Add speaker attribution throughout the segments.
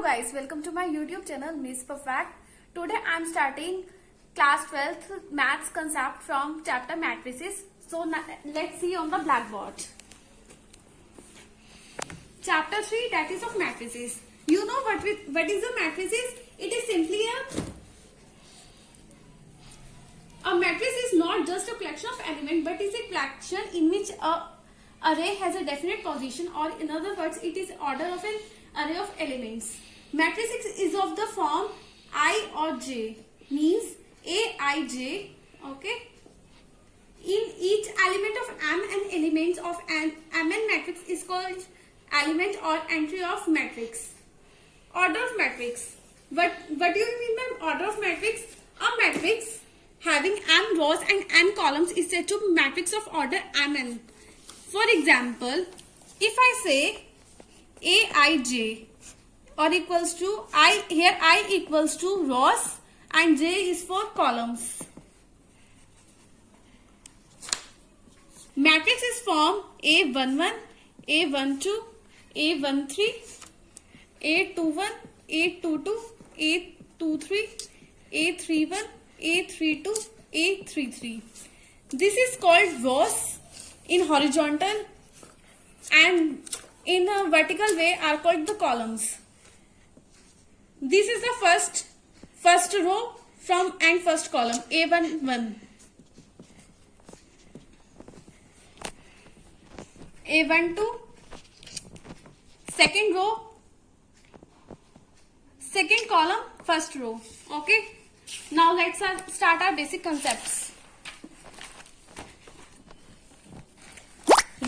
Speaker 1: guys, welcome to my YouTube channel Miss Perfect. Today I am starting class 12th maths concept from chapter matrices. So let's see on the blackboard. Chapter 3, that is of matrices. You know what is a matrices? It is simply a matrix is not just a collection of elements but is a collection in which a array has a definite position, or in other words it is order of an array of elements. Matrix is of the form I or J, means Aij. Okay. In each element of M and elements of an Mn matrix is called element or entry of matrix. Order of matrix. What do you mean by order of matrix? A matrix having m rows and n columns is said to be matrix of order Mn. For example, if I say Aij or equals to I equals to rows and J is for columns. Matrix is formed A11, A12, A13, A21, A22, A23, A31, A32, A33. This is called rows in horizontal, and in a vertical way are called the columns. This is the first row from and first column A11, A12, second row, second column, first row. Okay. Now let's start our basic concepts.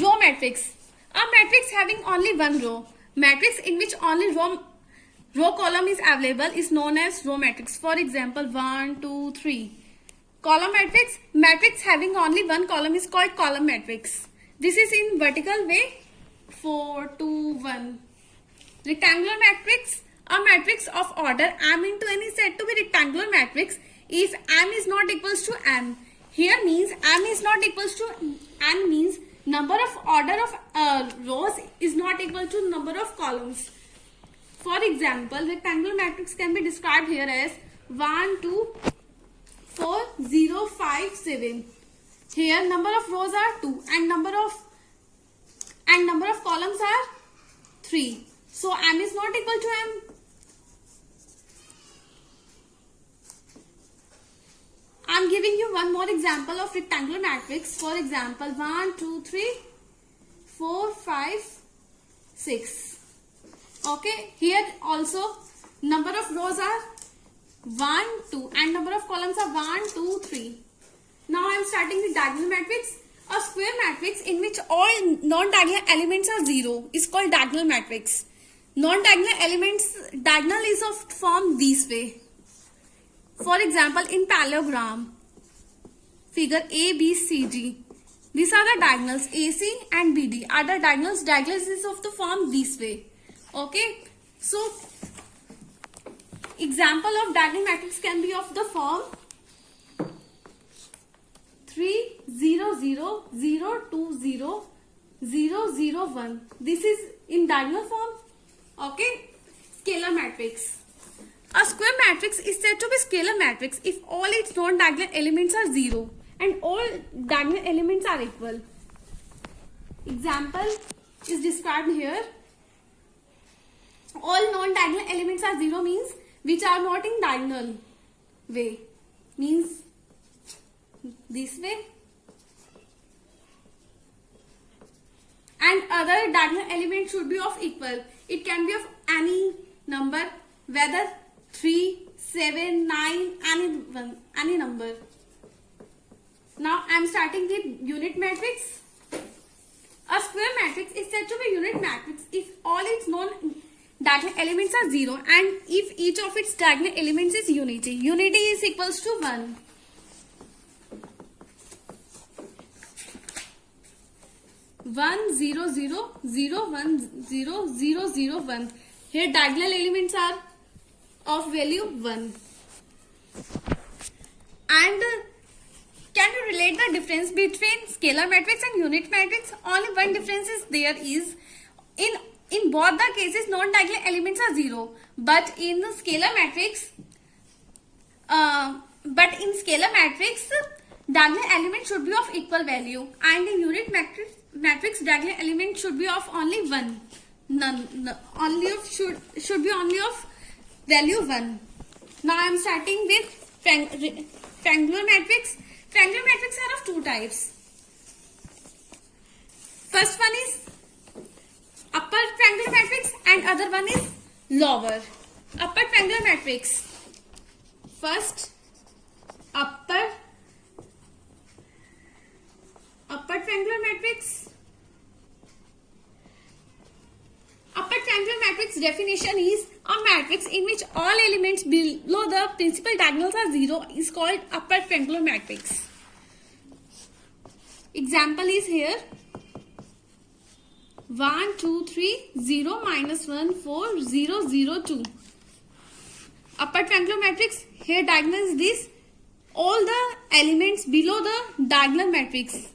Speaker 1: Row matrix. A matrix having only one row. Matrix in which only row column is available is known as row matrix. For example, 1, 2, 3. Column matrix. Matrix having only one column is called column matrix. This is in vertical way. 4, 2, 1. Rectangular matrix. A matrix of order M into n is said to be rectangular matrix if M is not equals to n. Here means M is not equals to n means number of order of rows is not equal to number of columns. For example, rectangular matrix can be described here as 1, 2, 4, 0, 5, 7. Here number of rows are 2 and number of columns are 3. So M is not equal to M. I am giving you one more example of rectangular matrix. For example, 1, 2, 3, 4, 5, 6. Okay. Here also number of rows are 1, 2 and number of columns are 1, 2, 3. Now I am starting with diagonal matrix. A square matrix in which all non-diagonal elements are 0 is called diagonal matrix. Non-diagonal elements, diagonal is of form this way. For example, in parallelogram, figure ABCD, these are the diagonals. AC and BD are the diagonals. Diagonals is of the form this way. Okay. So, example of diagonal matrix can be of the form 3, 0, 0, 0, 2, 0, 0, 0, 1. This is in diagonal form. Okay. Scalar matrix. A square matrix is said to be scalar matrix if all its non-diagonal elements are 0 and all diagonal elements are equal. Example is described here. All non-diagonal elements are 0 means which are not in diagonal way, means this way, and other diagonal elements should be of equal. It can be of any number, whether 3, 7, 9, any number. Now I am starting with unit matrix. A square matrix is said to be unit matrix if all its non-diagonal elements are 0 and if each of its diagonal elements is unity. Unity is equals to 1. One, 0, 0, 0, 1, 0, 0, 0, 1. Here diagonal elements are of value 1. And can you relate the difference between scalar matrix and unit matrix? Only one difference is there is in In both the cases, non-diagonal elements are 0. But in scalar matrix, diagonal element should be of equal value, and in unit matrix diagonal element should be of only 1. Should be only of value 1. Now I am starting with triangular matrix. Triangular matrix are of two types. First one is upper triangular matrix and other one is lower. Upper triangular matrix. First, upper triangular matrix. Upper triangular matrix definition is a matrix in which all elements below the principal diagonals are 0 is called upper triangular matrix. Example is here. 1, 2, 3, 0, minus 1, 4, 0, 0, 2. Upper triangular matrix. Here diagonal is this. All the elements below the diagonal matrix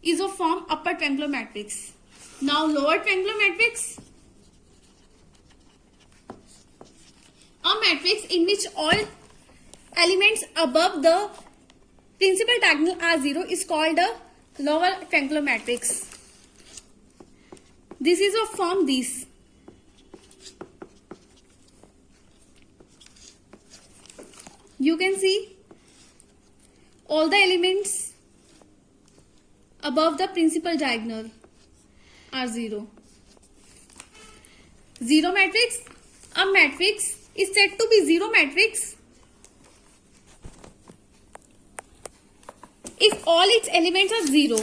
Speaker 1: is of form upper triangular matrix. Now lower triangular matrix. A matrix in which all elements above the principal diagonal are 0 is called a lower triangular matrix. This is of form this. You can see all the elements above the principal diagonal are 0. Zero matrix. A matrix is said to be zero matrix if all its elements are 0.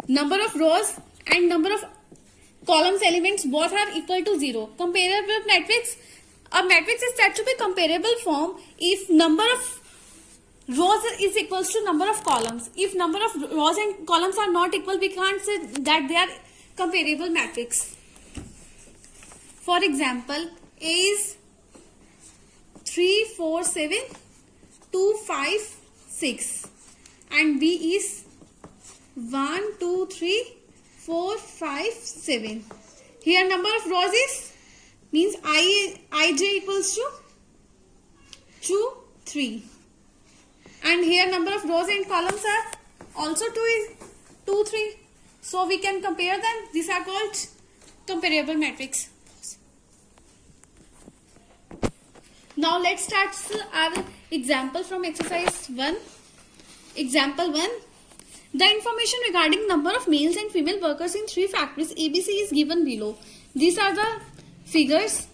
Speaker 1: Number of rows and number of columns elements both are equal to 0. Comparable matrix. A matrix is said to be comparable form if number of rows is equals to number of columns. If number of rows and columns are not equal, we can't say that they are comparable matrix. For example, A is 3, 4, 7, 2, 5, 6 and B is 1, 2, 3, 4, 5, 7. Here number of rows is means ij equals to 2, 3. And here number of rows and columns are also 2, 3. So we can compare them. These are called comparable matrix. Now let's start our example from exercise 1. Example 1. The information regarding number of males and female workers in 3 factories ABC is given below. These are the figures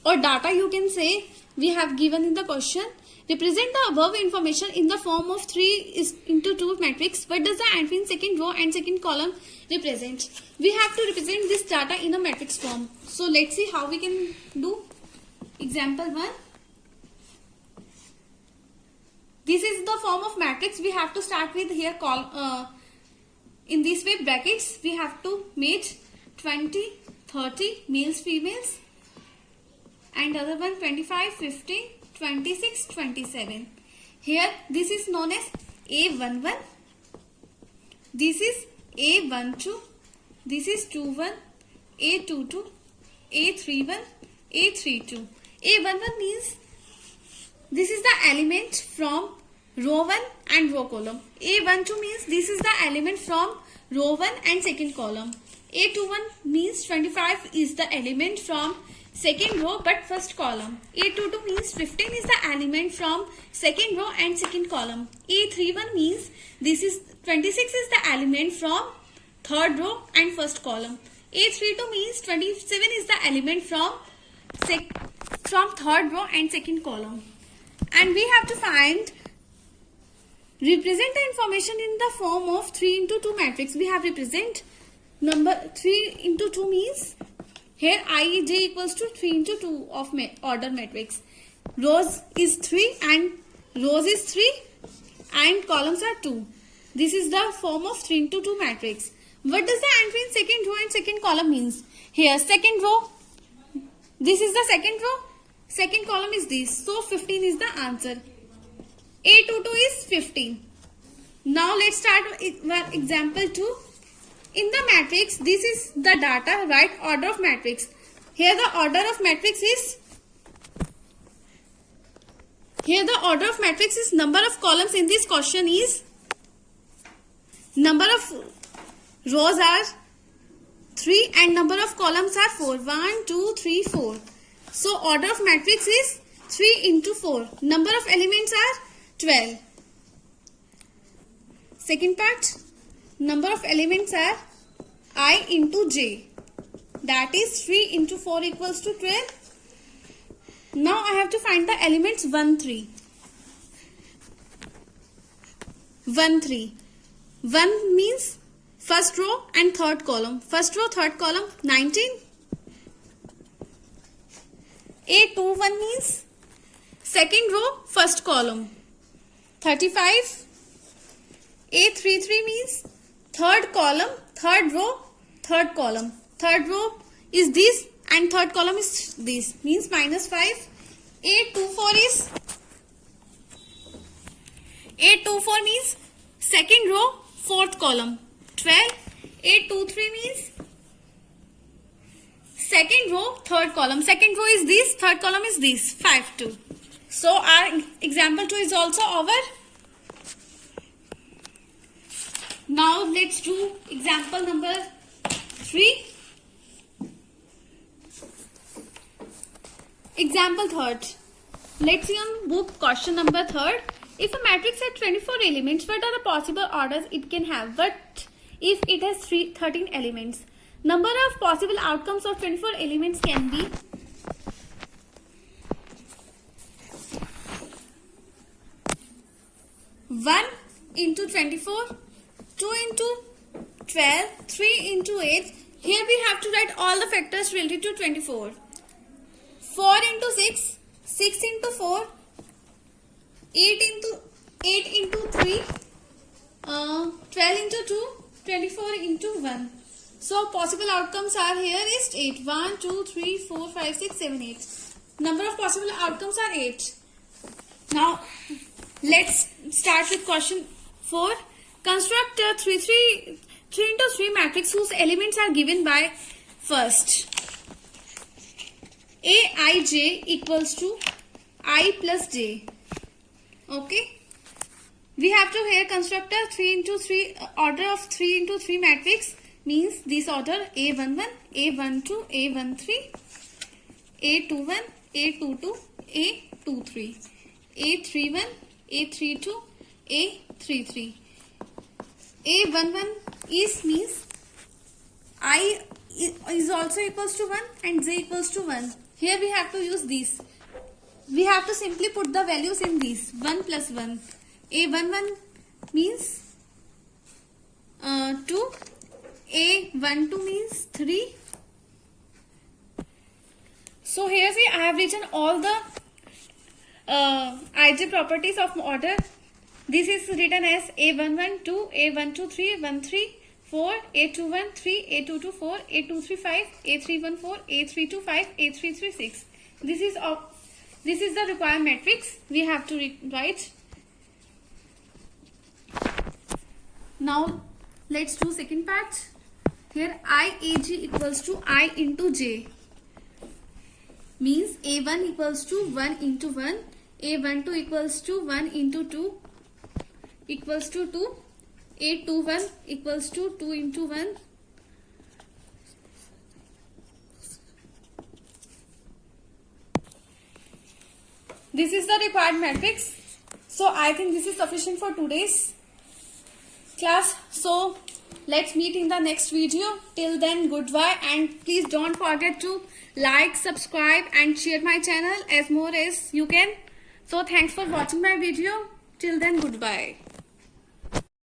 Speaker 1: or data, you can say, we have given in the question. Represent the above information in the form of 3:2 matrix. What does the entry in second row and second column represent? We have to represent this data in a matrix form. So let's see how we can do. Example 1. This is the form of matrix. We have to start with here in this way brackets. We have to make 20, 30 males, females, and other one 25, 50, 26, 27. Here this is known as A11. This is A12. This is 21, A22, A31, A32. A11 means this is the element from row 1 and row column. A12 means this is the element from row 1 and second column. A21 means 25 is the element from second row but first column. A22 means 15 is the element from second row and second column. A31 means this is 26 is the element from third row and first column. A32 means 27 is the element from third row and second column. And we have to represent the information in the form of 3:2 matrix. We have represent number 3:2 means here ij equals to 3:2 of order matrix. Rows is 3 and rows is 3 and columns are 2. This is the form of 3:2 matrix. What does the entry in second row and second column means? Here second row, this is the second row, second column is this. So 15 is the answer. A22 is 15. Now let's start with example 2. In the matrix, this is the data, right? Order of matrix. Here the order of matrix is number of columns in this question is, number of rows are 3 and number of columns are 4. 1, 2, 3, 4. So order of matrix is 3 into 4. Number of elements are 12. Second part, number of elements are I into j. That is 3 into 4 equals to 12. Now I have to find the elements 1, 3. 1, 3. 1 means first row and third column. First row, third column, 19. A21 means second row, first column, 35. A33 means third column, third row, third column. Third row is this and third column is this, means minus 5. A24 means second row, fourth column, 12. A23 means second row, third column. Second row is this, third column is this, 5, 2. So our example 2 is also over. Now let's do example number 3. Example 3rd. Let's see on book question number 3rd. If a matrix has 24 elements, what are the possible orders it can have? But if it has 13 elements, number of possible outcomes of 24 elements can be 1 into 24, 2 into 12, 3 into 8. Here we have to write all the factors related to 24. 4 into 6, 6 into 4, 8 into 3, 12 into 2, 24 into 1. So possible outcomes are here is 8. 1, 2, 3, 4, 5, 6, 7, 8. Number of possible outcomes are 8. Now let's start with question 4. Construct a 3 into 3 matrix whose elements are given by first Aij equals to I plus j. Okay. We have to here construct a 3 into 3 order of 3 into 3 matrix, means this order A11, A12, A13, A21, A22, A23, A31, A32, A33. A11 is means I is also equals to 1 and j equals to 1. Here we have to use this. We have to simply put the values in these 1 plus 1. A11 means 2. A12 means 3. So here see I have written all the IJ properties of order. This is written as A11, 2, A12, 3, 1, 3, 4, A21, 3, A22, 4, A23, 5, A31, 4, A32, 5, A33, 6. This is the required matrix we have to write. Now let's do second part. Here IAG equals to I into j, means A1 equals to 1 into 1, A12 equals to 1 into 2 equals to 2, A21 equals to 2 into 1, this is the required matrix. So I think this is sufficient for today's class. So let's meet in the next video. Till then, goodbye, and please don't forget to like, subscribe and share my channel as more as you can. So thanks for watching my video. Till then, goodbye.